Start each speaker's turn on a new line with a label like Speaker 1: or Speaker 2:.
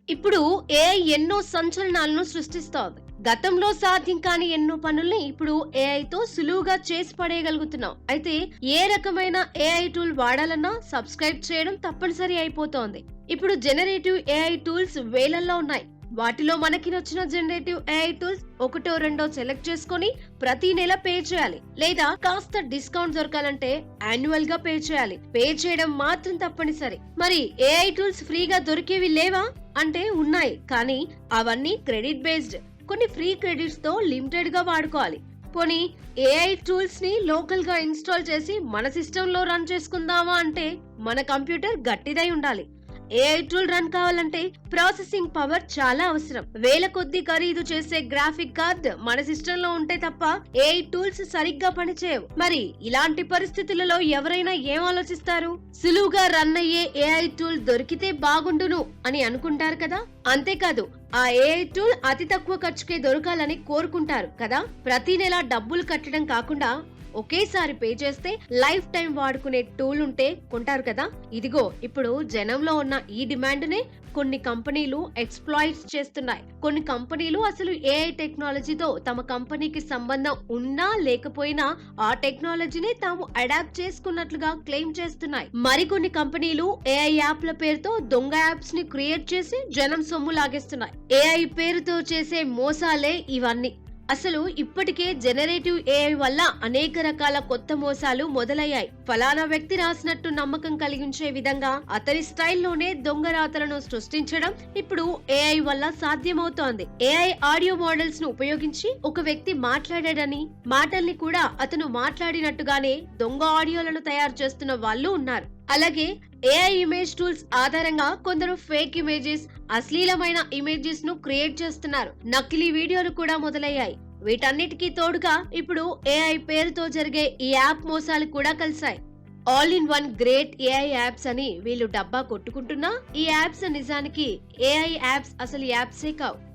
Speaker 1: ఇప్పుడు ఏఐ ఎన్నో సంచలనాలను సృష్టిస్తోంది. గతంలో సాధ్యం కాని ఎన్నో పనుల్ని ఇప్పుడు ఏఐతో సులువుగా చేసి పడేయగలుగుతున్నాం. అయితే ఏ రకమైన ఏఐ టూల్ వాడాలన్నా సబ్స్క్రైబ్ చేయడం తప్పనిసరి అయిపోతోంది. ఇప్పుడు జనరేటివ్ ఏఐ టూల్స్ వేలల్లో ఉన్నాయి. వాటిలో మనకి నచ్చిన జనరేటివ్ ఏఐ టూల్స్ ఒకటో రెండో సెలెక్ట్ చేసుకొని ప్రతి నెల పే చేయాలి, లేదా కాస్త డిస్కౌంట్ దొరకాలంటే యాన్యువల్ గా పే చేయాలి. పే చేయడం మాత్రం తప్పనిసరి. మరి ఏఐ టూల్స్ ఫ్రీగా దొరికేవి లేవా అంటే ఉన్నాయి, కానీ అవన్నీ క్రెడిట్ బేస్డ్. కొన్ని ఫ్రీ క్రెడిట్స్ తో లిమిటెడ్ గా వాడుకోవాలి. పోనీ ఏఐ టూల్స్ ని లోకల్ గా ఇన్స్టాల్ చేసి మన సిస్టమ్ లో రన్ చేసుకుందామా అంటే మన కంప్యూటర్ గట్టిదై ఉండాలి. ఏఐ టూల్ రన్ కావాలంటే ప్రాసెసింగ్ పవర్ చాలా అవసరం. వేల కొద్ది ఖరీదు చేసే గ్రాఫిక్ కార్డ్ మన సిస్టమ్ లో ఉంటే తప్ప ఏఐ టూల్స్ సరిగ్గా పనిచేయవు. మరి ఇలాంటి పరిస్థితులలో ఎవరైనా ఏం ఆలోచిస్తారు? సులువుగా రన్ అయ్యే ఏఐ టూల్ దొరికితే బాగుండును అని అనుకుంటారు కదా. అంతేకాదు, ఆ ఏఐ టూల్ అతి తక్కువ ఖర్చుకే దొరకాలని కోరుకుంటారు కదా. ప్రతి నెల డబ్బులు కట్టడం కాకుండా ఒకేసారి పే చేస్తే లైఫ్ టైం వాడుకునే టూల్ ఉంటే కొంటారు కదా. ఇదిగో ఇప్పుడు జనంలో ఉన్న ఈ డిమాండ్ నే కొన్ని కంపెనీలు ఎక్స్‌ప్లాయిట్ చేస్తున్నాయి. కొన్ని కంపెనీలు అసలు ఏఐ టెక్నాలజీతో తమ కంపెనీకి సంబంధం ఉన్నా లేకపోయినా ఆ టెక్నాలజీని తాము అడాప్ట్ చేసుకున్నట్లుగా క్లెయిమ్ చేస్తున్నాయి. మరికొన్ని కంపెనీలు ఏఐ యాప్ల పేరుతో దొంగ యాప్స్ ని క్రియేట్ చేసి జనం సొమ్ము లాగేస్తున్నాయి. ఏఐ పేరుతో చేసే మోసాలే ఇవన్నీ. అసలు ఇప్పటికే జనరేటివ్ ఏఐ వల్ల అనేక రకాల కొత్త మోసాలు మొదలయ్యాయి. ఫలానా వ్యక్తి రాసినట్టు నమ్మకం కలిగించే విధంగా అతని స్టైల్లోనే దొంగ రాతలను సృష్టించడం ఇప్పుడు ఏఐ వల్ల సాధ్యమవుతోంది. ఏఐ ఆడియో మోడల్స్ ను ఉపయోగించి ఒక వ్యక్తి మాట్లాడాడని, మాటల్ని కూడా అతను మాట్లాడినట్టుగానే దొంగ ఆడియోలను తయారు చేస్తున్న వాళ్ళు ఉన్నారు. అలాగే ఏఐ ఇమేజ్ టూల్స్ ఆధారంగా కొందరు ఫేక్ ఇమేజెస్, అశ్లీలమైన ఇమేజెస్ ను క్రియేట్ చేస్తున్నారు. నకిలీ వీడియోలు కూడా మొదలయ్యాయి. వీటన్నిటికీ తోడుగా ఇప్పుడు ఏఐ పేరుతో జరిగే ఈ యాప్ మోసాలు కూడా కలిశాయి. All in one great AI apps అని వీళ్ళు డబ్బా కొట్టుకుంటున్నా ఈ యాప్స్ నిజానికి ఏఐ యాప్స్ అసలు యాప్సే కావు.